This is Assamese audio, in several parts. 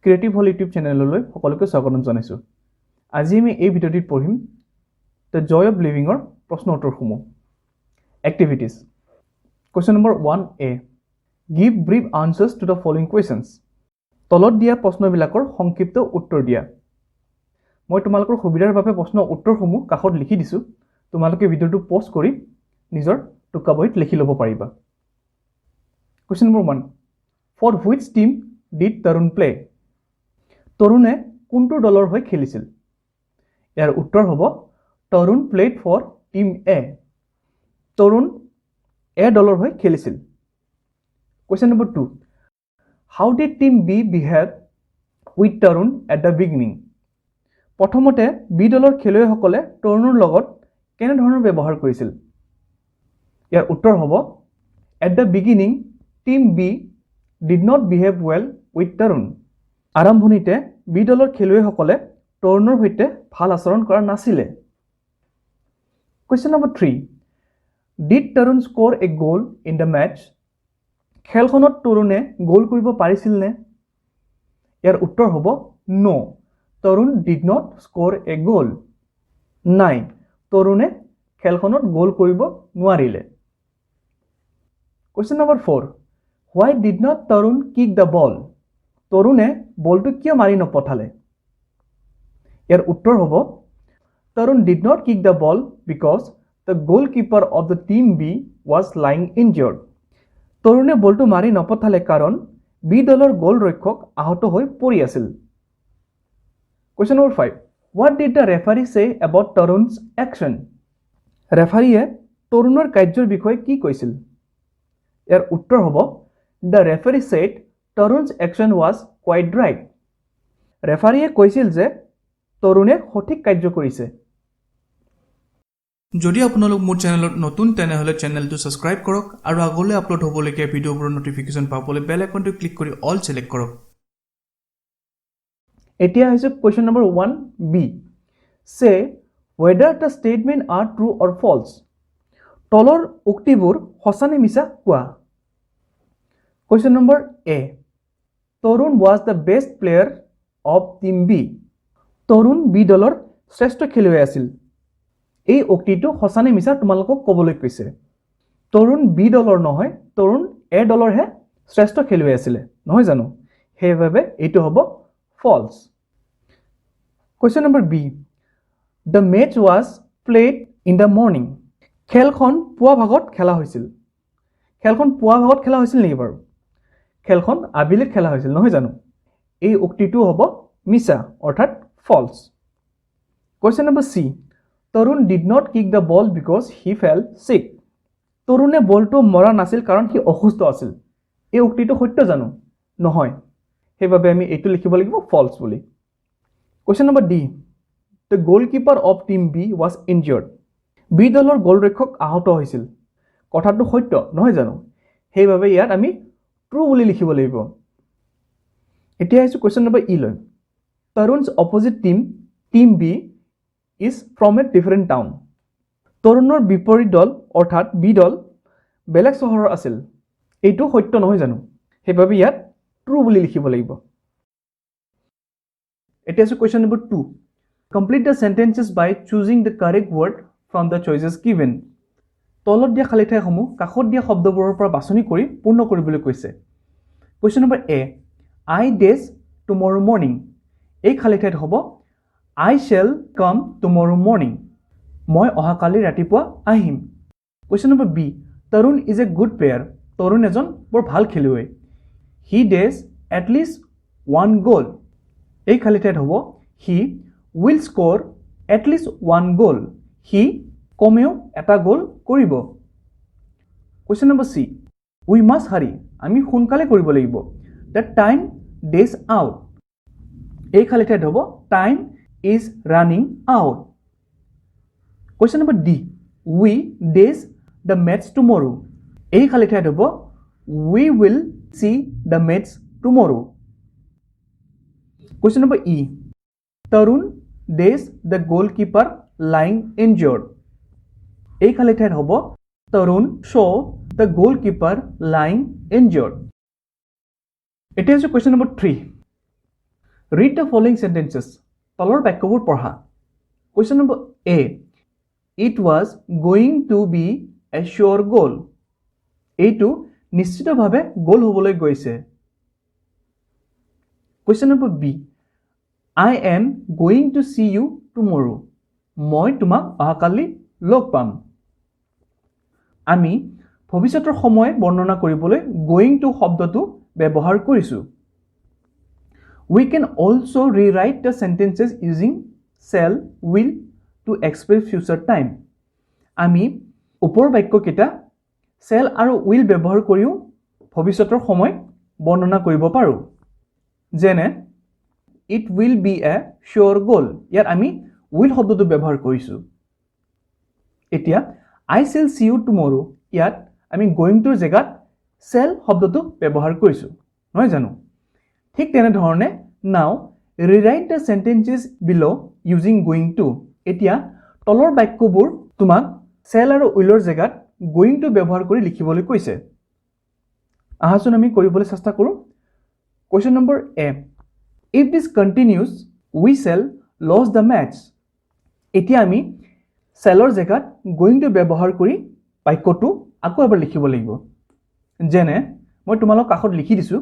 ক্ৰিয়েটিভ হল ইউটিউব চেনেললৈ সকলোকে স্বাগতম জনাইছো। আজি আমি এই ভিডিঅ'টিত পঢ়িম দ্য জয় অফ লিভিঙৰ প্ৰশ্ন উত্তৰসমূহ। Activities. Question number 1A, give brief answers to the following questions. তলত দিয়া প্ৰশ্নবিলাকৰ সংক্ষিপ্ত উত্তৰ দিয়া। মই তোমালোকৰ সুবিধাৰ বাবে প্ৰশ্ন উত্তৰসমূহ কাষত লিখি দিছো। তোমালোকে ভিডিঅ'টো পজ কৰি নিজৰ টোকা বহীত লিখি ল'ব পাৰিবা। Question number 1, for which team did Tarun play? তৰুণে কোনটো দলৰ হৈ খেলিছিল? ইয়াৰ উত্তৰ হ'ব Tarun played for team A. Tarun A দলৰ হৈ খেলিছিল। Question number 2, how did team B behave with Tarun at the beginning? প্ৰথমতে বি দলৰ খেলুৱৈসকলে তৰুণৰ লগত কেনেধৰণৰ ব্যৱহাৰ কৰিছিল? ইয়াৰ উত্তৰ হ'ব at the beginning team B did not behave well with Tarun. আৰম্ভণিতে বি দলৰ খেলুৱৈসকলে তৰুণৰ সৈতে ভাল আচৰণ কৰা নাছিলে। Question number 3, did Tarun score a goal in the match? খেলখনত তৰুণে গ'ল কৰিব পাৰিছিল নে? ইয়াৰ উত্তৰ হ'ব no, Tarun did not score a goal. নাই, তৰুণে খেলখনত গ'ল কৰিব নোৱাৰিলে। Question number 4, why did not Tarun kick the ball? তৰুণে বলটো কিয় মাৰি নপঠালে? ইয়াৰ উত্তৰ হ'ব Tarun did not kick the ball because the goalkeeper of the team B was lying injured. তৰুণে বলটো মাৰি নপঠালে কাৰণ বি দলৰ গ'ল ৰক্ষক আহত হৈ পৰি আছিল। Question number 5, what did the referee say about Tarun's action? ৰেফাৰীয়ে তৰুণৰ কাৰ্যৰ বিষয়ে কি কৈছিল? ইয়াৰ উত্তৰ হ'ব the referee said Tarun's action was quite right. ৰেফাৰীয়ে কৈছিল যে তৰুণে সঠিক কাৰ্য কৰিছে। যদি আপোনালোক মোৰ চেনেলত নতুন তেনেহ'লে চেনেলটো ছাবস্ক্ৰাইব কৰক আৰু আগলৈ আপলোড হ'বলগীয়া ভিডিঅ'বোৰৰ নটিফিকেশ্যন পাবলৈ বেল আইকনটো ক্লিক কৰি অল ছিলেক্ট কৰক। এতিয়া হৈছে question number 1B, say whether the statement are true or false? তলৰ উক্তিবোৰ সঁচা নে মিছা কোৱা। Question number A, Tarun was the best player of team B. Tarun B দলৰ শ্ৰেষ্ঠ খেলুৱৈ আছিল। এই উক্তিটো সঁচা নে মিছা তোমালোকক ক'বলৈ কৈছে। তৰুণ বি দলৰ নহয়, তৰুণ এ দলৰহে শ্ৰেষ্ঠ খেলুৱৈ আছিলে, নহয় জানো? সেইবাবে এইটো হ'ব false. Question number B, the match was played in the morning. খেলখন পুৱা ভাগত খেলা হৈছিল। খেলখন পুৱা ভাগত খেলা হৈছিল নেকি বাৰু? খেলখন আবেলিত খেলা হৈছিল, নহয় জানো? এই উক্তিটো হ'ব মিছা, অৰ্থাৎ false. Question number C, Tarun did not kick the ball because he fell sick. তৰুণে বলটো মৰা নাছিল কাৰণ সি অসুস্থ আছিল। এই উক্তিটো সত্য জানো? নহয়, সেইবাবে আমি এইটো লিখিব লাগিব ফল্ছ বুলি। Question number D, the goalkeeper of team B was injured. B দলৰ গ'লৰক্ষক আহত হৈছিল। কথাটো সত্য, নহয় জানো? সেইবাবে ইয়াত আমি ট্ৰু বুলি লিখিব লাগিব। এতিয়া আহিছোঁ কুৱেশ্যন নম্বৰ E লৈ। Tarun's opposite team B is from a different town. তৰুণৰ বিপৰীত দল অৰ্থাৎ বি দল বেলেগ চহৰৰ আছিল। এইটো সত্য নহয় জানো? সেইবাবে ইয়াত ট্ৰু বুলি লিখিব লাগিব। এতিয়া আছে question number 2, complete the sentences by choosing the correct word from the choices given. তলত দিয়া খালী ঠাইসমূহ কাষত দিয়া শব্দবোৰৰ পৰা বাছনি কৰি পূৰ্ণ কৰিবলৈ কৈছে। Question number A, I days টুমৰো morning. এই খালী ঠাইত হ'ব আই শ্বেল কাম টুমৰো মৰ্ণিং। মই অহাকালি ৰাতিপুৱা আহিম। Question number B, Tarun is a good player. তৰুণ এজন বৰ ভাল খেলুৱৈ। হি ডেজ এটলিষ্ট ওৱান গ'ল। এই খালী ঠাইত হ'ব he will score at least one goal. সি কমেও এটা গ'ল কৰিব। Question number C, we must hurry. আমি সোনকালে কৰিব লাগিব। The time dash out. এই খালী ঠাইত হ'ব time is running out. Question number D, we dash the match tomorrow. এই খালী ঠাইত হ'ব we will see the match tomorrow. Question number E, Tarun dash the goalkeeper lying injured. এই খালী ঠাইত হ'ব তৰুণ show' the goalkeeper lying ইনজিয়ৰ্ড। এতিয়া হৈছে question number 3, Read the following sentences. তলৰ বাক্যবোৰ পঢ়া। Question number A. It was going to be a sure goal. এইটো নিশ্চিতভাৱে গোল হ'বলৈ গৈছে। Question number B. I am going to see you tomorrow. মই তোমাক অহাকালি লগ পাম। আমি ভৱিষ্যতৰ সময় বৰ্ণনা কৰিবলৈ going to শব্দটো ব্যৱহাৰ কৰিছোঁ। We can also rewrite the sentences using shall, will to express future time. আমি ওপৰ বাক্যকেইটা shall আৰু will ব্যৱহাৰ কৰিও ভৱিষ্যতৰ সময় বৰ্ণনা কৰিব পাৰোঁ। যেনে it will be a sure goal. ইয়াত আমি will শব্দটো ব্যৱহাৰ কৰিছোঁ। এতিয়া I shall see you tomorrow. ইয়াত আমি going to জেগাত shall শব্দটো ব্যৱহাৰ কৰিছোঁ, নহয় জানো? ঠিক তেনেধৰণে now rewrite the sentences below using going to. এতিয়া তলৰ বাক্যবোৰ তোমাক shall আৰু willৰ জেগাত going to ব্যৱহাৰ কৰি লিখিবলৈ কৈছে। আহাচোন আমি কৰিবলৈ চেষ্টা কৰোঁ। Question number A. If this continues, we shall lose the match. এতিয়া আমি shallৰ জেগাত going to ব্যৱহাৰ কৰি বাক্যটো আকৌ এবাৰ লিখিব লাগিব। যেনে মই তোমালোক কাষত লিখি দিছোঁ,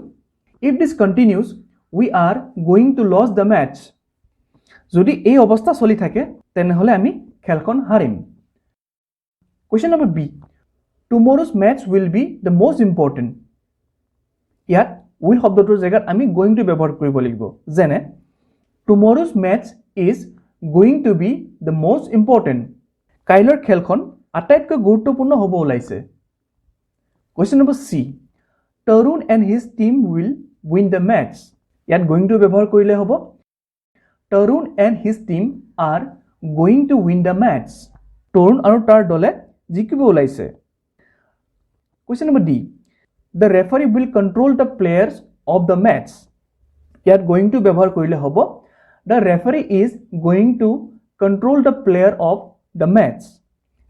if this continues, we are going to lose the match. যদি এই অৱস্থা চলি থাকে তেনেহ'লে আমি খেলখন হাৰিম। Question number B. Tomorrow's match will be the most important. ইয়াত will শব্দটোৰ জেগাত আমি going to ব্যৱহাৰ কৰিব লাগিব। যেনে tomorrow's match is going to be the most important. কাইলৰ খেলখন আটাইতকৈ গুৰুত্বপূৰ্ণ হ'ব ওলাইছে। Question number C. Tarun and his team will win the match. ইয়াত going to ব্যৱহাৰ কৰিলে হ'ব Tarun and his team are going to win the match. তৰুণ আৰু তাৰ দলে জিকিব ওলাইছে। Question number D. The referee will control the players of the match. ইয়াত going to ব্যৱহাৰ কৰিলে হ'ব The referee is going to control the player of the match.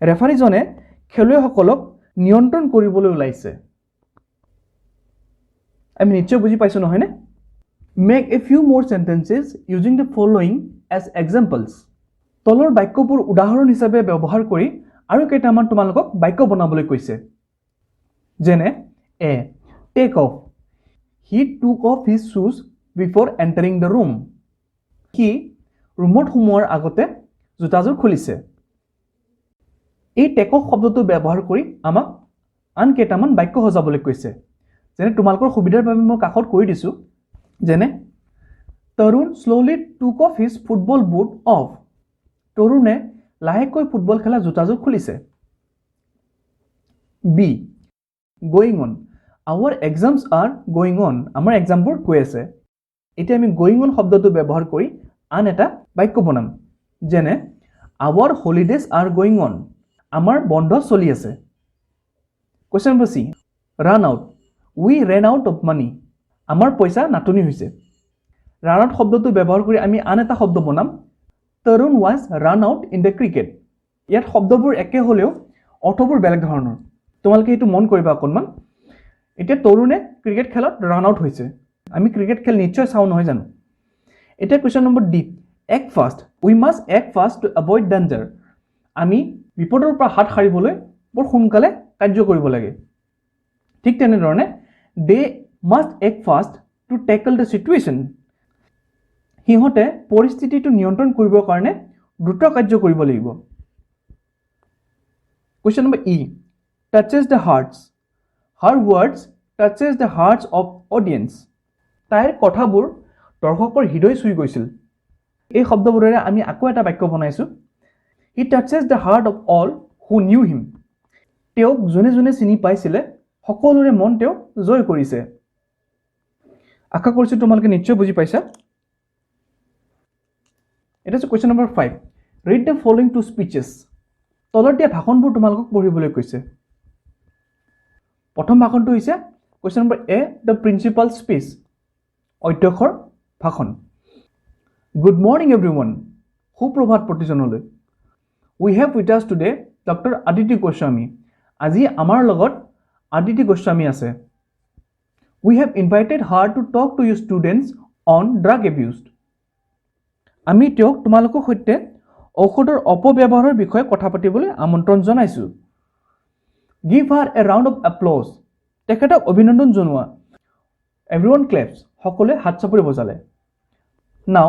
ৰেফাৰীজনে খেলুৱৈসকলক নিয়ন্ত্ৰণ কৰিবলৈ ওলাইছে। আমি নিশ্চয় বুজি পাইছোঁ নহয়নে? Make a few more sentences using the following as examples. তলৰ বাক্যবোৰ উদাহৰণ হিচাপে ব্যৱহাৰ কৰি আৰু কেইটামান তোমালোকক বাক্য বনাবলৈ কৈছে। যেনে A. Take off. He took off his shoes before entering the room. সি ৰুমত সোমোৱাৰ আগতে জোতাযোৰ খুলিছে। এই টেক অফ শব্দটো ব্যৱহাৰ কৰি আমাক আন কেইটামান বাক্য সজাবলৈ কৈছে। যেনে তোমালোকৰ সুবিধাৰ বাবে মই কাষত কৈ দিছোঁ। যেনে তৰুণ slowly took off his football boot off. তৰুণে লাহেকৈ ফুটবল খেলা জোতাযোৰ খুলিছে। B. Going on. Our exams are going on. আমাৰ এক্সামবোৰ গৈ আছে। এতিয়া আমি going on শব্দটো ব্যৱহাৰ কৰি আন এটা বাক্য বনাম। যেনে our holidays are going on. আমাৰ বন্ধ চলি আছে। Question number C. Run out. We ran out of money. আমাৰ পইচা নাটনি হৈছে। Run out শব্দটো ব্যৱহাৰ কৰি আমি আন এটা শব্দ বনাম। Tarun was run out in the cricket. ইয়াত শব্দবোৰ একে হ'লেও অৰ্থবোৰ বেলেগ ধৰণৰ। তোমালোকে এইটো মন কৰিবা অকণমান। এতিয়া তৰুণে ক্ৰিকেট খেলত ৰান আউট হৈছে। আমি ক্ৰিকেট খেল নিশ্চয় চাওঁ নহয় জানো? এতিয়া question number D. Act fast. We must act fast to avoid danger. আমি বিপদৰ পৰা হাত সাৰিবলৈ বৰ সোনকালে কাৰ্য কৰিব লাগে। ঠিক তেনেধৰণে they must act fast to tackle the situation. সিহঁতে পৰিস্থিতিটো নিয়ন্ত্ৰণ কৰিবৰ কাৰণে দ্ৰুত কাৰ্য কৰিব লাগিব। Question number E. Touches the hearts. Her words touches the hearts of audience. তাইৰ কথাবোৰ দৰ্শকৰ হৃদয় চুই গৈছিল। এই শব্দবোৰেৰে আমি আকৌ এটা বাক্য বনাইছোঁ। He touches the heart of all who knew him. তেওঁক যোনে যোনে চিনি পাইছিলে সকলোৰে মন তেওঁ জয় কৰিছে। আশা কৰিছোঁ তোমালোকে নিশ্চয় বুজি পাইছা। এটা হৈছে question number 5. Read the following two speeches. তলত দিয়া ভাষণবোৰ তোমালোকক পঢ়িবলৈ কৈছে। প্ৰথম ভাষণটো হৈছে question number A. The principal speech. অধ্যক্ষৰ ভাষণ। Good morning everyone. Suprabhat প্ৰতিজনলৈ। We have with us today Dr. Aditi Goswami. আজি আমাৰ লগত Aditi Goswami আছে। We have invited her to talk to you students on drug abuse. আমি তেওঁক তোমালোকৰ সৈতে ঔষধৰ অপব্যৱহাৰৰ বিষয়ে কথা পাতিবলৈ আমন্ত্ৰণ জনাইছো. Give her a round of applause. তেখেতক অভিনন্দন জনোৱা. Everyone claps. সকলোৱে হাত চাপৰি বজালে. Now,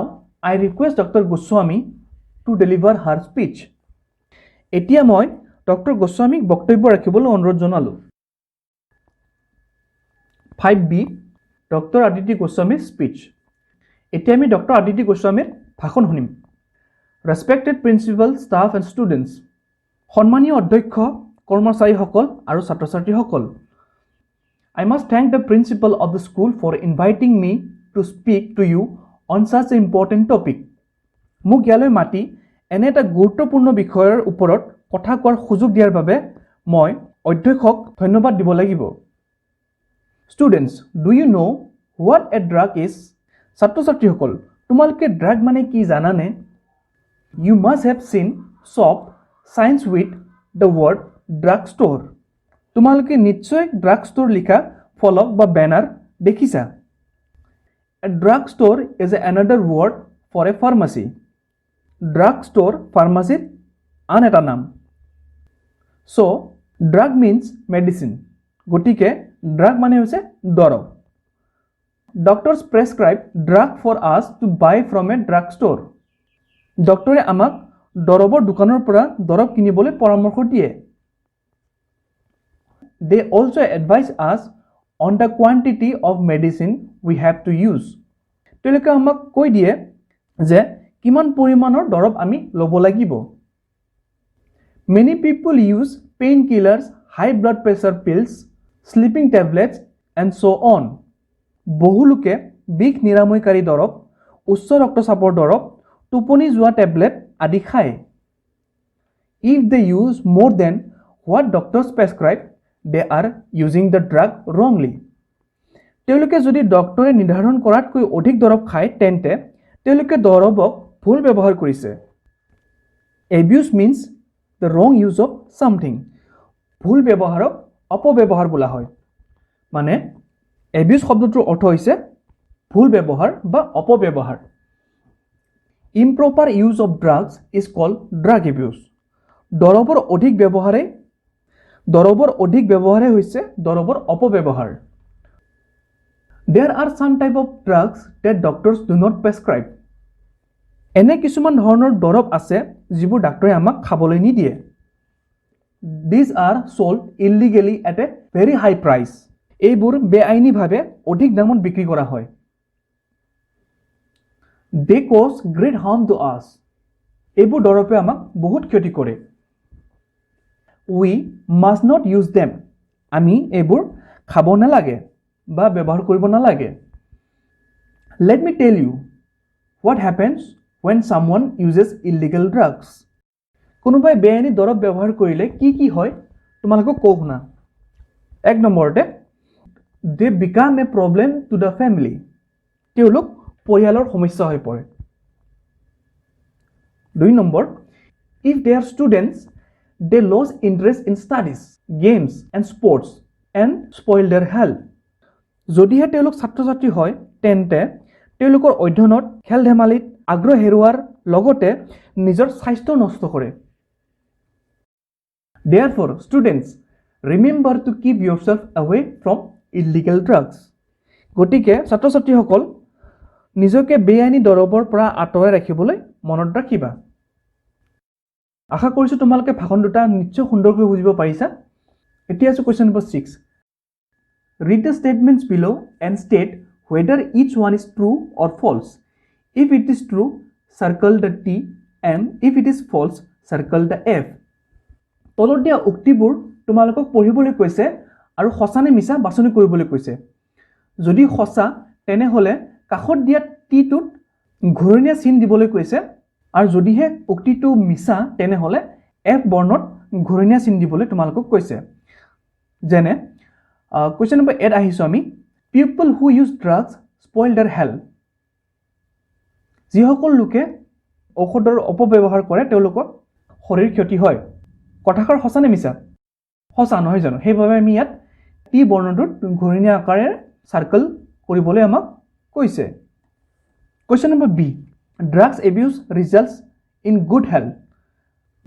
I request Dr. Goswami to deliver her speech. এতিয়া মই ডক্টৰ গোস্বামীক বক্তব্য ৰাখিবলৈ অনুৰোধ জনালো. 5B, ডক্টৰ আদিতি গোস্বামীৰ স্পীচ. এতিয়া আমি ডক্টৰ আদিতি গোস্বামীৰ ভাষণ শুনিম. Respected principal, staff and students. সন্মানীয় অধ্যক্ষ, কৰ্মচাৰীসকল আৰু ছাত্ৰ ছাত্ৰীসকল. I must thank the principal of the school for inviting me to speak to you on such an important topic. মোক ইয়ালৈ মাতি এনে এটা গুৰুত্বপূৰ্ণ বিষয়ৰ ওপৰত কথা কোৱাৰ সুযোগ দিয়াৰ বাবে মই অধ্যক্ষক ধন্যবাদ দিব লাগিব. Students, do you know what a drug is? ছাত্ৰ ছাত্ৰীসকল, তোমালোকে ড্ৰাগ মানে কি জানানে? You must have seen shop signs with the word drug store. তোমালোকে নিশ্চয় ড্ৰাগ ষ্ট'ৰ লিখা ফলক বা বেনাৰ দেখিছা. A drug store is another word for a pharmacy. Drug store ফাৰ্মাচীৰ আন এটা নাম. So, drug means medicine. গতিকে ড্ৰাগ মানে হৈছে দৰৱ. Doctors prescribe drug for us to buy from a drug store. ডক্টৰে আমাক দৰৱৰ দোকানৰ পৰা দৰৱ কিনিবলৈ পৰামৰ্শ দিয়ে. They also advise us on the quantity of medicine we have to use. তেওঁলোকে আমাক কৈ দিয়ে যে কিমান পৰিমাণৰ দৰৱ আমি ল'ব লাগিব. Many people use painkillers, high blood pressure pills, sleeping tablets and so on. বহু লোকে বিষ নিৰাময়কাৰী দৰৱ, উচ্চ ৰক্তচাপৰ দৰৱ, টোপনি যোৱা টেবলেট আদি খায়. If they use more than what doctors prescribe, they are using the drug wrongly. তেওঁলোকে যদি ডক্টৰে নিৰ্ধাৰণ কৰাতকৈ অধিক দৰৱ খায় তেন্তে তেওঁলোকে দৰৱক ভুল ব্যৱহাৰ কৰিছে. Abuse means the wrong use of something. ভুল ব্যৱহাৰক অপব্যৱহাৰ বোলা হয়. মানে abuse শব্দটোৰ অৰ্থ হৈছে ভুল ব্যৱহাৰ বা অপব্যৱহাৰ. Improper use of drugs is called drug abuse. দৰৱৰ অধিক ব্যৱহাৰে হৈছে দৰৱৰ অপব্যৱহাৰ. There are some type of drugs that doctors do not prescribe. এনে কিছুমান ধৰণৰ দৰৱ আছে যিবোৰ ডাক্তৰে আমাক খাবলৈ নিদিয়ে. These are sold illegally at a very high price. এইবোৰ বেআইনীভাৱে অধিক দামত বিক্ৰী কৰা হয়. They cause great harm to us. এইবোৰ দৰৱে আমাক বহুত ক্ষতি কৰে. We must not use them. আমি এইবোৰ খাব নালাগে বা ব্যৱহাৰ কৰিব নালাগে. Let me tell you what happens when someone uses illegal drugs. কোনোবাই বেআইনী দৰৱ ব্যৱহাৰ কৰিলে কি হয় তোমালোকক কওঁ শুনা. 1 নম্বৰতে they become a problem to the family. তেওঁলোক পৰিয়ালৰ সমস্যা হৈ পৰে. 2 number, if they are students, they lose interest in studies, games and sports and spoil their health. যদিহে তেওঁলোক ছাত্ৰ ছাত্ৰী হয় তেন্তে তেওঁলোকৰ অধ্যয়নত খেল ধেমালিত আগ্ৰহ হেৰুৱাৰ লগতে নিজৰ স্বাস্থ্য নষ্ট কৰে. Therefore, students, remember to keep yourself away from illegal drugs. গতিকে ছাত্ৰ ছাত্ৰীসকল নিজকে বেআইনী দৰৱৰ পৰা আঁতৰাই ৰাখিবলৈ মনত ৰাখিবা. আশা কৰিছোঁ তোমালোকে ভাষণ দুটা নিশ্চয় সুন্দৰকৈ বুজিব পাৰিছা. এতিয়া আছে question number 6. Read the statements below and state whether each one is true or false. If it is true, circle the T, and if it is false, circle the F. তলত দিয়া উক্তিবোৰ তোমালোকক পঢ়িবলৈ কৈছে আৰু সঁচা নে মিছা বাছনি কৰিবলৈ কৈছে. যদি সঁচা তেনেহ'লে কাষত দিয়া টিটোত ঘূৰণীয়া চিন দিবলৈ কৈছে আৰু যদিহে উক্তিটো মিছা তেনেহ'লে F বৰ্ণত ঘূৰণীয়া চিন দিবলৈ তোমালোকক কৈছে. যেনে question number 8 আহিছোঁ আমি. People who use drugs spoil their health. যিসকল লোকে ঔষধৰ অপব্যৱহাৰ কৰে তেওঁলোকৰ শৰীৰ ক্ষতি হয়. কথাষাৰ সঁচা নে মিছা? সঁচা নহয় জানো? সেইবাবে আমি ইয়াত টি বৰ্ণটোত ঘূৰণীয়া আকাৰে চাৰ্কল কৰিবলৈ আমাক কৈছে. Question number B. Drugs abuse results in good health.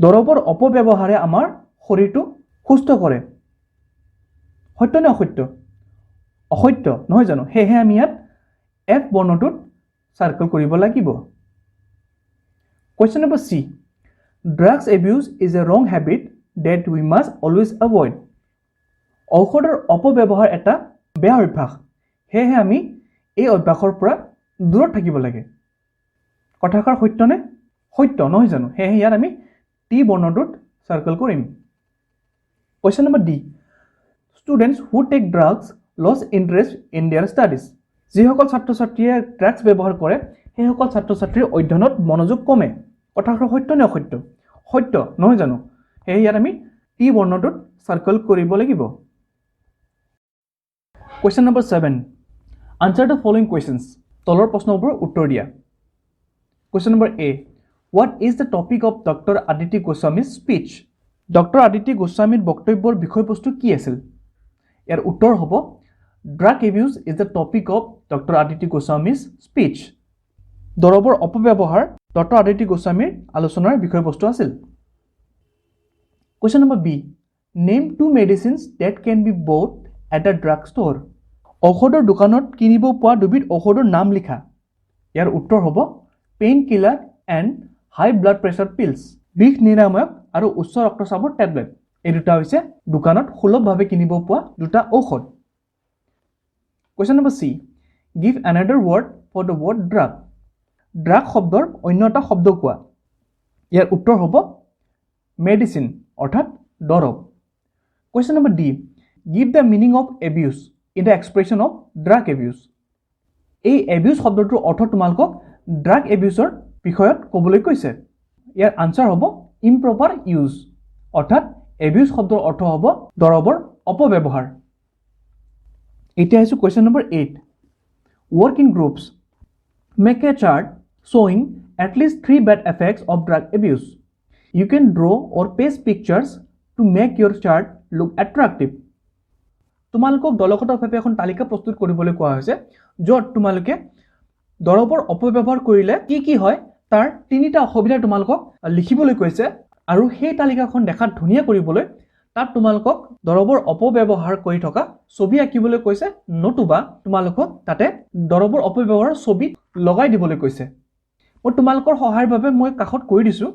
দৰৱৰ অপব্যৱহাৰে আমাৰ শৰীৰটো সুস্থ কৰে। সত্য নে অসত্য? অসত্য নহয় জানো? হেহে আমি ইয়াত F বৰ্ণটোত সাৰ্কেল কৰিব লাগিব। Question number C. Drugs abuse is a wrong habit that we must always avoid. ঔষধৰ অপব্যৱহাৰ এটা বেয়া অভ্যাস। হেহে আমি এই অভ্যাসৰ পৰা দূৰত থাকিব লাগে। কথাষাৰ সত্য নে? সত্য নহয় জানো? হেহে ইয়াত আমি T বৰ্ণটোত সাৰ্কেল কৰিম। Question number D. Students who take drugs lose interest in their studies. যিসকল ছাত্ৰ-ছাত্ৰীয়ে ড্ৰাগছ ব্যৱহাৰ কৰে সেইসকল ছাত্ৰ-ছাত্ৰীৰ অধ্যয়নত মনোযোগ কমে। কথাষাৰ সত্য নে অসত্য? সত্য নহয় জানো? হেহে ইয়াত আমি T বৰ্ণটোত সাৰ্কেল কৰিব লাগিব। Question number 7. Answer the following questions. তলৰ প্ৰশ্নবোৰৰ উত্তৰ দিয়া। Question number A. What is the topic of Dr. Aditi Goswami's speech? Dr. Aditi Goswamiৰ বক্তব্যৰ বিষয়বস্তু কি আছিল? ইয়াৰ উত্তৰ হ'ব Drug abuse is the topic of Dr. Aditi Goswami's speech. দৰৱৰ অপব্যৱহাৰ Dr. Aditi Goswamiৰ আলোচনাৰ বিষয়বস্তু আছিল। Question number B. Name 2 medicines that can be bought at a drug store. ঔষধৰ দোকানত কিনিব পোৱা দুবিধ ঔষধৰ নাম লিখা। ইয়াৰ উত্তৰ হ'ব pain killer and high blood pressure pills. বিষ নিৰাময়ক আৰু উচ্চ ৰক্তচাপৰ টেবলেট। এই দুটা হৈছে দোকানত সুলভভাৱে কিনিব পোৱা দুটা ঔষধ। Question number C. Give another word for the word drug. Drug শব্দৰ অন্য এটা শব্দ কোৱা। ইয়াৰ উত্তৰ হ'ব মেডিচিন অৰ্থাৎ দৰৱ। Question number D. Give the meaning of abuse in the expression of drug abuse. এই abuse শব্দটোৰ অৰ্থ তোমালোকক drug abuseৰ বিষয়ত ক'বলৈ কৈছে। ইয়াৰ আনসাৰ হ'ব improper use অৰ্থাৎ abuse শব্দৰ অৰ্থ হ'ব দৰৱৰ অপব্যৱহাৰ। এতিয়া আহিছো question number 8. Work in groups. Make a chart showing at least 3 bad effects of drug abuse. You can draw or paste pictures to make your chart look attractive. তোমালোকক দলগতভাৱে এখন তালিকা প্ৰস্তুত কৰিবলৈ কোৱা হৈছে য'ত তোমালোকে দৰৱৰ অপব্যৱহাৰ কৰিলে কি কি হয় তাৰ তিনিটা অসুবিধা তোমালোকক লিখিবলৈ কৈছে আৰু সেই তালিকাখন দেখাত ধুনীয়া কৰিবলৈ তাত তোমালোকক দৰৱৰ অপব্যৱহাৰ কৰি থকা ছবি আঁকিবলৈ কৈছে নতুবা তোমালোকক তাতে দৰৱৰ অপব্যৱহাৰৰ ছবি লগাই দিবলৈ কৈছে। মই তোমালোকৰ সহায়ৰ বাবে মই কাষত কৈ দিছো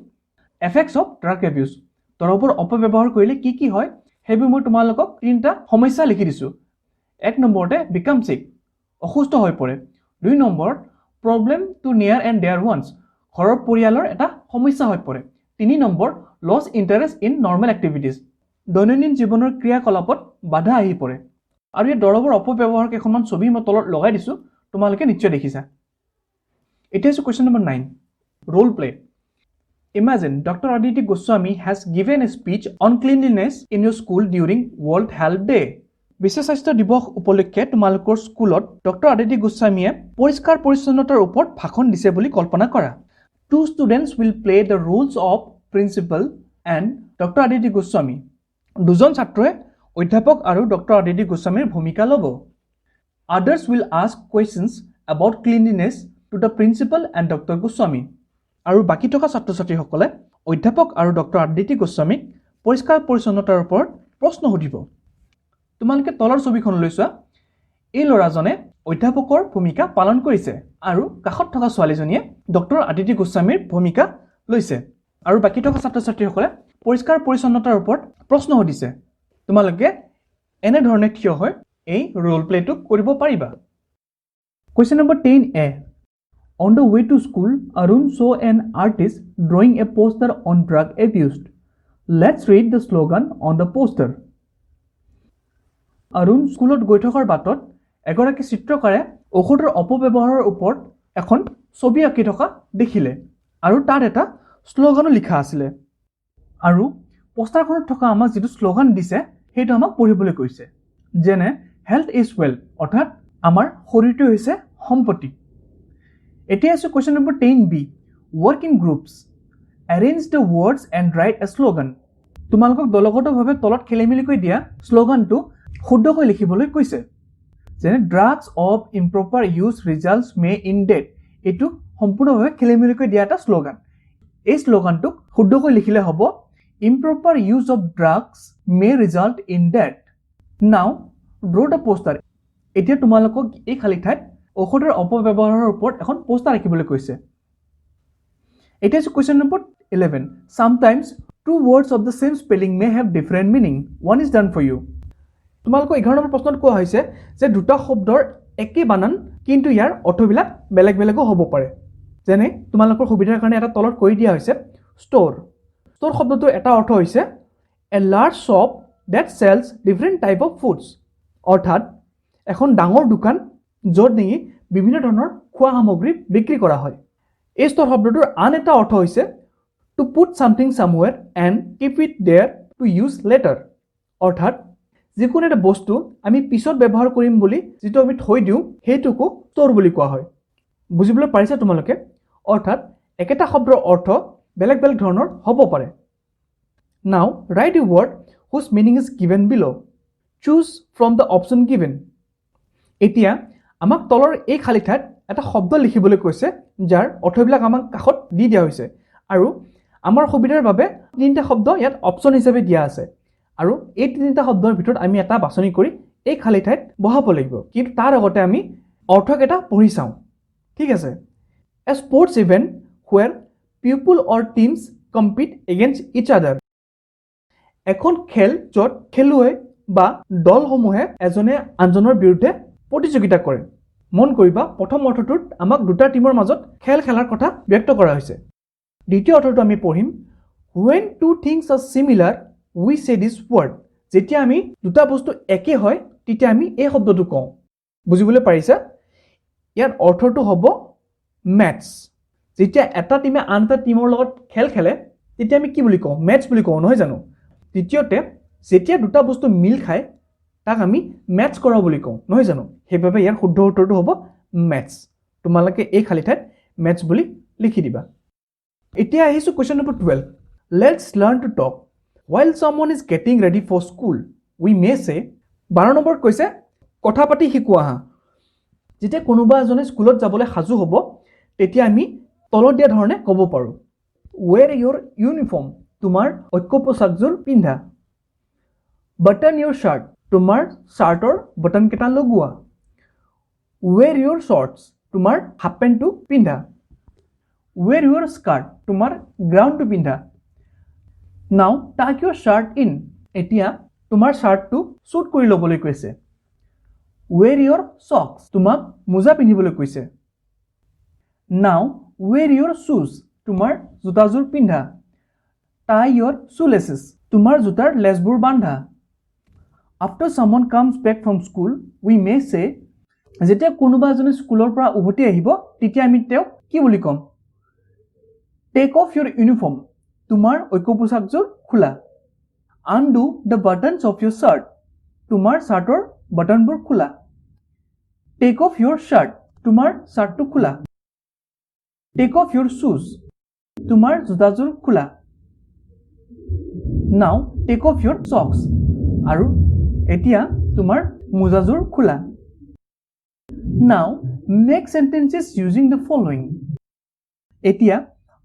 effects of drug abuse. দৰৱৰ অপব্যৱহাৰ কৰিলে কি কি হয় হেবি মই তোমালোকক তিনটা সমস্যা লিখি দিছো। 1 নম্বৰতে become sick অসুস্থ হৈ পৰে। 2 number problem to near and dear ones ঘৰৰ পৰিয়ালৰ এটা সমস্যা হৈ পৰে। 3 number lose interest in normal activities দৈনন্দিন জীৱনৰ ক্ৰিয়াকলাপত বাধা আহি পৰে। আৰু এই দৰৱৰ অপব্যৱহাৰ কেইখনমান ছবি মই তলত লগাই দিছো তোমালোকে নিশ্চয় দেখিছা। এতিয়া আছে question number 9. Role play. Imagine Dr. Aditi Goswami has given a speech on cleanliness in your school during World Health Day. বিশ্ব স্বাস্থ্য দিৱস উপলক্ষে তোমালোকৰ স্কুলত ডক্টৰ আদিতি গোস্বামীয়ে পৰিষ্কাৰ পৰিচ্ছন্নতাৰ ওপৰত ভাষণ দিছে বুলি কল্পনা কৰা। 2 students will play the roles of principal and Dr. Aditi Goswami. দুজন ছাত্ৰই অধ্যাপক আৰু ডক্টৰ আদিতি গোস্বামীৰ ভূমিকা ল'ব। Others will ask questions about cleanliness to the principal and Dr. Goswami. আৰু বাকি থকা ছাত্ৰ-ছাত্ৰীসকলে অধ্যাপক আৰু ডক্টৰ আদিতি গোস্বামীক পৰিষ্কাৰ পৰিচ্ছন্নতাৰ ওপৰত প্ৰশ্ন সুধিব। তোমালোকে তলৰ ছবিখন লৈছা এই ল'ৰাজনে অধ্যাপকৰ ভূমিকা পালন কৰিছে আৰু কাষত থকা ছোৱালীজনীয়ে ডক্টৰ আদিতি গোস্বামীৰ ভূমিকা লৈছে আৰু বাকি থকা ছাত্ৰ-ছাত্ৰীসকলে পৰিষ্কাৰ পৰিচ্ছন্নতাৰ ওপৰত প্ৰশ্ন সুধিছে। তোমালোকে এনে ধৰণে থিয় হৈ এই ৰোল প্লেটো কৰিব পাৰিবা। Question number 10A. On the way to school, Arun saw an artist drawing a poster on drug abuse. Let's read the slogan on the poster. Arun স্কুলত গৈ থকাৰ বাটত এগৰাকী চিত্ৰকাৰে ঔষধৰ অপব্যৱহাৰৰ ওপৰত এখন ছবি আঁকি থকা দেখিলে আৰু তাত এটা শ্লোগানো লিখা আছিল। আৰু পোষ্টাৰখনত থকা আমাক যেটো শ্লোগান দিছে সেইটো আমাক পঢ়িবলৈ কৈছে যেনে হেল্থ ইজ ৱেল্থ অৰ্থাৎ আমাৰ শৰীৰটো হৈছে সম্পত্তি। এতিয়া আছে question number 10B. Work in groups. Arrange the words and write a slogan. তোমালোকক দলগতভাৱে তলত খেলিমেলিকৈ দিয়া শ্লোগানটো শুদ্ধকৈ লিখিবলৈ কৈছে যেনে drugs of improper use results may in death এইটো সম্পূৰ্ণভাৱে খেলিমেলিকৈ দিয়া এটা শ্লোগান এই শ্লোগানটোক শুদ্ধকৈ লিখিলে হ'ব improper use of drugs may result in death now draw the poster এতিয়া তোমালোকক এই খালী ঠাইত ঔষধৰ অপব্যৱহাৰৰ ওপৰত এখন পোষ্টাৰ ৰাখিবলৈ কৈছে এতিয়া আছে question number 11 sometimes two words of the same spelling may have different meaning one is done for you তোমালোকক 11 নম্বৰ প্ৰশ্নত কোৱা হৈছে যে দুটা শব্দৰ একে বানান কিন্তু ইয়াৰ অৰ্থবিলাক বেলেগ বেলেগও হ'ব পাৰে যেনে তোমালোকৰ সুবিধাৰ কাৰণে এটা তলত কৈ দিয়া হৈছে ষ্ট'ৰ ষ্ট'ৰ শব্দটোৰ এটা অৰ্থ হৈছে a large shop that sells different type of foods অৰ্থাৎ এখন ডাঙৰ দোকান য'ত নেকি বিভিন্ন ধৰণৰ খোৱা সামগ্ৰী বিক্ৰী কৰা হয় এই ষ্ট'ৰ শব্দটোৰ আন এটা অৰ্থ হৈছে to put something somewhere and keep it there to use later অৰ্থাৎ যিকোনো এটা বস্তু আমি পিছত ব্যৱহাৰ কৰিম বুলি যেটো আমি থৈ দিও হেতুকো ষ্ট'ৰ বুলি কোৱা হয় বুজিবলৈ পাৰিছা তোমালোকে অৰ্থাৎ একেটা শব্দৰ অৰ্থ বেলেগ বেলেগ ধৰণৰ হ'ব পাৰে now write a word whose meaning is given below choose from the option given এতিয়া আমাক তলৰ এই খালী ঠাইত এটা শব্দ লিখিবলৈ কৈছে যাৰ অৰ্থবিলাক আমাক কাষত দি দিয়া হৈছে আৰু আমাৰ সুবিধাৰ বাবে তিনিটা শব্দ ইয়াত অপচন হিচাপে দিয়া আছে আৰু এই তিনিটা শব্দৰ ভিতৰত আমি এটা বাছনি কৰি এই খালী ঠাইত বহাব লাগিব কিন্তু তাৰ আগতে আমি অৰ্থকেইটা পঢ়ি চাওঁ ঠিক আছে a sports event where people or teams compete against each other এখন খেল য'ত খেলুৱৈ বা দলসমূহে এজনে আনজনৰ বিৰুদ্ধে প্ৰতিযোগিতা কৰে মন কৰিবা প্ৰথম অৰ্থটোত আমাক দুটা টিমৰ মাজত খেল খেলাৰ কথা ব্যক্ত কৰা হৈছে দ্বিতীয় অৰ্থটো আমি পঢ়িম when two things are similar we say this word যেতিয়া আমি দুটা বস্তু একে হয় তেতিয়া আমি এই শব্দটো কওঁ বুজিবলৈ পাৰিছা ইয়াৰ অৰ্থটো হ'ব ম্যাচ যেতিয়া এটা টিমে আন এটা টিমৰ লগত খেল খেলে তেতিয়া আমি কি বুলি কওঁ ম্যাচ বুলি কওঁ নহয় জানো দ্বিতীয়তে যেতিয়া দুটা বস্তু মিল খায় তাক আমি ম্যাচ কৰা বুলি কওঁ নহয় জানো সেইবাবে ইয়াৰ শুদ্ধ উত্তৰটো হ'ব ম্যাচ তোমালোকে এই খালী ঠাইত ম্যাচ বুলি লিখি দিবা এতিয়া আহিছো question number 12 let's learn to talk while someone is getting ready for school we may say 12 নম্বৰত কৈছে কথা পাতি শিকোৱা হা যেতিয়া কোনোবা এজনে স্কুলত যাবলৈ সাজু হ'ব তেতিয়া আমি তলত দিয়া ধৰণে ক'ব পাৰো wear your uniform তোমাৰ ঐক্য পোছাকযোৰ পিন্ধা button your shirt তোমাৰ শাৰ্টৰ বটন কেটা লগোৱা wear your shorts তোমাৰ হাফ পেন্টটো পিন্ধা wear your skirt তোমাৰ গ্ৰাউণ্ডটো পিন্ধা now tuck your shirt in এতিয়া তোমাৰ শাৰ্টটো সুট কৰি ল'বলৈ কৈছে wear your socks তোমাক মোজা পিন্ধিবলৈ কৈছে now wear your shoes তোমাৰ জোতাযোৰ পিন্ধা tie your shoelaces তোমাৰ জোতাৰ লেছবোৰ বান্ধা after someone comes back from school we may say যেতিয়া কোনোবা এজনে স্কুলৰ পৰা উভতি আহিব তেতিয়া আমি তেওঁক কি বুলি ক'ম take off your uniform তোমাৰ ঐক্য পোছাকযোৰ খোলা undo the buttons of your shirt তোমাৰ শাৰ্টৰ বাটনবোৰ খোলা take off your shirt তোমাৰ শাৰ্টটো খোলা take off your shoes তোমাৰ জোতাযোৰ খোলা now take off your socks আৰু এতিয়া তোমাৰ মোজাযোৰ খোলা now make sentences using the following এতিয়া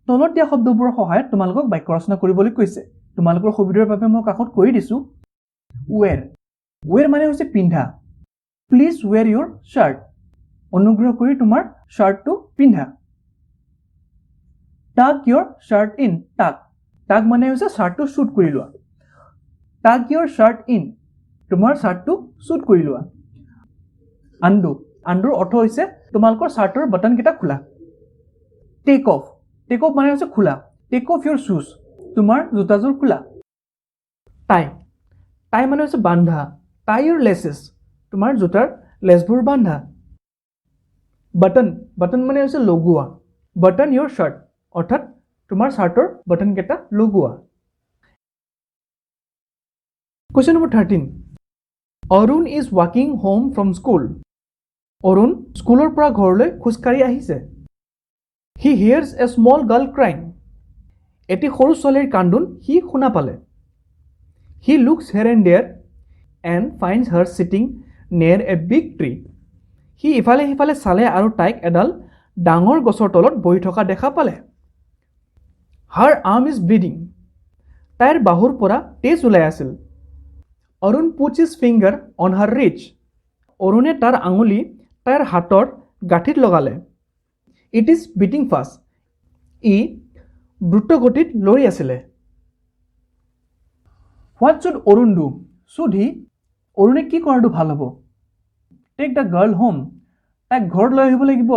তলত দিয়া শব্দবোৰৰ সহায়ত তোমালোকক বাক্য ৰচনা কৰিবলৈ কৈছে তোমালোকৰ সুবিধাৰ বাবে মই কাষত কৈ দিছো wear মানে হৈছে পিন্ধা please wear your shirt অনুগ্ৰহ কৰি তোমাৰ শাৰ্টটো পিন্ধা tuck your shirt in tuck মানে হৈছে শাৰ্টটো সুট কৰি লোৱা tuck your shirt in তোমাৰ শাৰ্টটো সুট কৰি লোৱা undo অৰ্থ হৈছে তোমালোকৰ শাৰ্টৰ বাটন কেটা খোলা take off মানে হৈছে খোলা take off your shoes তোমাৰ জোতাযোৰ খোলা tie মানে হৈছে বান্ধা tie your laces তোমাৰ জোতাৰ লেছবোৰ বান্ধা button মানে হৈছে লগোৱা button your shirt অৰ্থাৎ তোমাৰ শাৰ্টৰ বাটন কেটা লগোৱা question number 13 Arun is walking home from school Arun স্কুলৰ পৰা ঘৰলৈ খুজকাৰি আহিছে He hears a small girl crying এটি সৰু ছোৱালীৰ কান্দোন হি শুনা পালে He looks here and there and finds her sitting near a big tree He ইফালে সিফালে চালে আৰু তাইক এডাল ডাঙৰ গছৰ তলত বহি থকা দেখা পালে। Her arm is bleeding. তাইৰ বাহুৰ পৰা তেজ ওলাই আছিল। Arun puts his finger on her wrist. অৰুণে তাৰ আঙুলি তাইৰ হাতৰ গাঁঠিত লগালে। It is beating fast. ই দ্ৰুত গতিত লৰি আছিলে। What should Arun do? Should he? অৰুণে কি কৰাটো ভাল হ'ব? Take the girl home. তাইক ঘৰত লৈ আহিব লাগিব।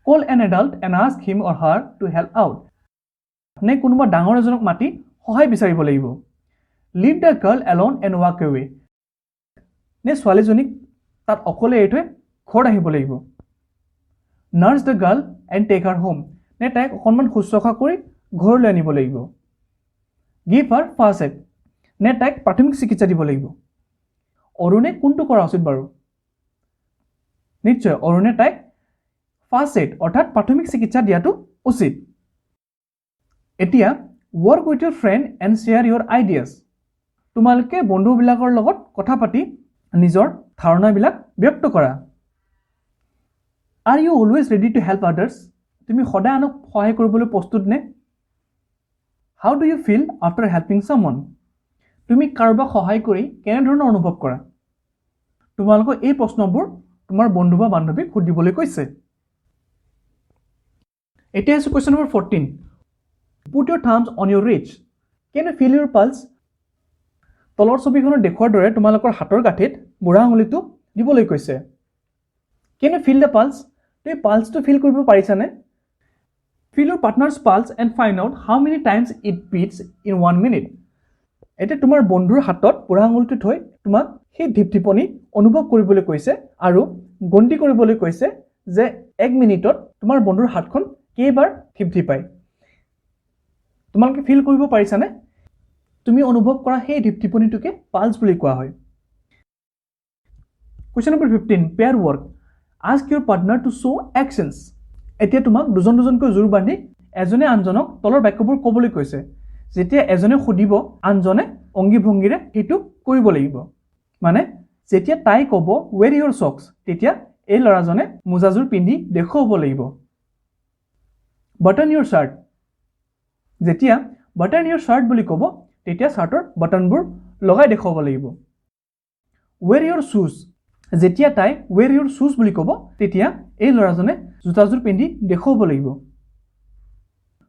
Call an adult and ask him or her to help out. নে কোনোবা ডাঙৰ এজনক মাতি সহায় বিচাৰিব লাগিব। Leave the girl alone and walk away. নে ছোৱালীজনীক তাত অকলে এৰি থৈ ঘৰত আহিব লাগিব। Nurse the girl and take her home. নে তাইক অকণমান শুশ্ৰূষা কৰি ঘৰলৈ আনিব লাগিব। Give her first aid. নে তাইক প্ৰাথমিক চিকিৎসা দিব লাগিব। অৰুণে কোনটো কৰা উচিত বাৰু? নিশ্চয় অৰুণে তাইক ফাৰ্ষ্ট এড অৰ্থাৎ প্ৰাথমিক চিকিৎসা দিয়াটো উচিত। এতিয়া work with your friend and share your ideas. তোমালোকে বন্ধুবিলাকৰ লগত কথা পাতি নিজৰ ধাৰণাবিলাক ব্যক্ত কৰা। Are you always ready to help others? তুমি সদায় আনক সহায় কৰিবলৈ প্ৰস্তুত নে? How do you feel after helping someone? তুমি কাৰোবাক সহায় কৰি কেনেধৰণৰ অনুভৱ কৰা? তোমালোকৰ এই প্ৰশ্নবোৰ তোমাৰ বন্ধু বা বান্ধৱীক সুধিবলৈ কৈছে। এতিয়া আছে question number 14. Put your thumbs on your wrist. Can you feel your pulse? তলৰ ছবিখনত দেখুৱাৰ দৰে তোমালোকৰ হাতৰ গাঁঠিত বুঢ়া আঙুলিটো দিবলৈ কৈছে। Can you feel the pulse? তুমি পালছটো ফিল কৰিব পাৰিছানে? Feel your partner's pulse and find out how many times it beats in 1 minute. এতিয়া তোমাৰ বন্ধুৰ হাতত বুঢ়া আঙুলিটো থৈ তোমাক সেই ধিপধিপনি অনুভৱ কৰিবলৈ কৈছে আৰু গন্তি কৰিবলৈ কৈছে যে 1 মিনিটত তোমাৰ বন্ধুৰ হাতখন কেইবাৰ ধিপধিপায়। তোমালোকে ফিল কৰিব পাৰিছানে? তুমি অনুভৱ কৰা সেই ধিপধিপনিটোকে পালছ বুলি কোৱা হয়। Question number 15. Pair work. Ask your partner to show actions. এতিয়া তোমাক দুজন দুজনকৈ জোৰ বান্ধি এজনে আনজনক তলৰ বাক্যবোৰ ক'বলৈ কৈছে। যেতিয়া এজনে সুধিব আনজনে অংগী ভংগীৰে সেইটো কৰিব লাগিব। মানে যেতিয়া তাই ক'ব wear your socks, তেতিয়া এই ল'ৰাজনে মোজাযোৰ পিন্ধি দেখুৱাব লাগিব। Button your shirt. যেতিয়া button your shirt বুলি ক'ব তেতিয়া শাৰ্টৰ বাটনবোৰ লগাই দেখুৱাব লাগিব। Wear your shoes. যেতিয়া তাই wear your shoes বুলি ক'ব তেতিয়া এই ল'ৰাজনে জোতাযোৰ পিন্ধি দেখুৱাব লাগিব।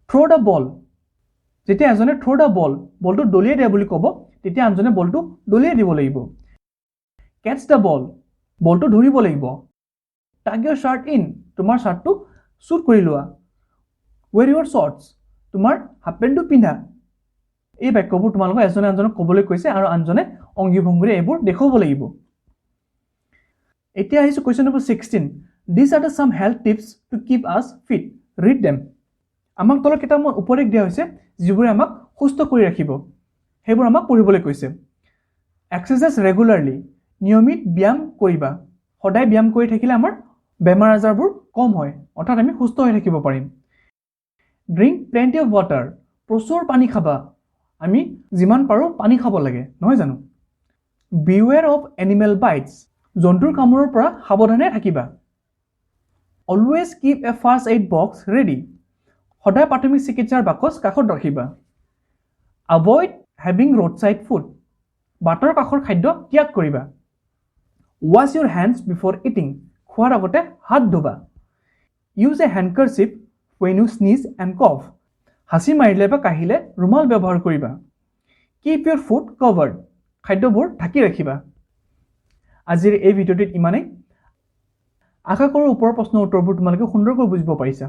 Throw the ball. যেতিয়া এজনে throw the ball, বলটো দলিয়াই দিয়া বুলি ক'ব তেতিয়া আনজনে বলটো দলিয়াই দিব লাগিব। Catch the ball. বলটো ধৰিব লাগিব। Tuck your shirt in. তোমাৰ শাৰ্টটো চুট কৰি লোৱা। Wear your shorts. তোমাৰ হাফ পেণ্টটো পিন্ধা। এই বাক্যবোৰ তোমালোকে এজনে আনজনক ক'বলৈ কৈছে আৰু আনজনে অংগী ভংগীৰে এইবোৰ দেখুৱাব লাগিব। এতিয়া আহিছো question number 16. These are some health tips to keep us fit. Read them. আমাক তলত কেইটামান উপদেশ দিয়া হৈছে যিবোৰে আমাক সুস্থ কৰি ৰাখিব। সেইবোৰ আমাক পঢ়িবলৈ কৈছে। Exercise regularly. নিয়মিত ব্যায়াম কৰিবা। সদায় ব্যায়াম কৰি থাকিলে আমাৰ বেমাৰ আজাৰবোৰ কম হয় অৰ্থাৎ আমি সুস্থ হৈ থাকিব পাৰিম। Drink plenty of water. প্ৰচুৰ পানী খাবা। আমি যিমান পাৰো পানী খাব লাগে নহয় জানো? Beware of animal bites. জন্তুৰ কামোৰৰ পৰা সাৱধানে থাকিবা। Always keep a first aid box ready. সদায় প্ৰাথমিক চিকিৎসাৰ বাকচ কাষত ৰাখিবা। Avoid having roadside food. বাটৰ কাষৰ খাদ্য ত্যাগ কৰিবা। Wash your hands before eating. খোৱাৰ আগতে হাত ধুবা। Use a handkerchief when you sneeze and cough. হাঁচি মাৰিলে বা কাহিলে ৰুমাল ব্যৱহাৰ কৰিবা। Keep your food covered. খাদ্যবোৰ ঢাকি ৰাখিবা। আজিৰ এই ভিডিঅ'টিত ইমানেই। আশা কৰোঁ ওপৰৰ প্ৰশ্নৰ উত্তৰবোৰ তোমালোকে সুন্দৰকৈ বুজিব পাৰিছা।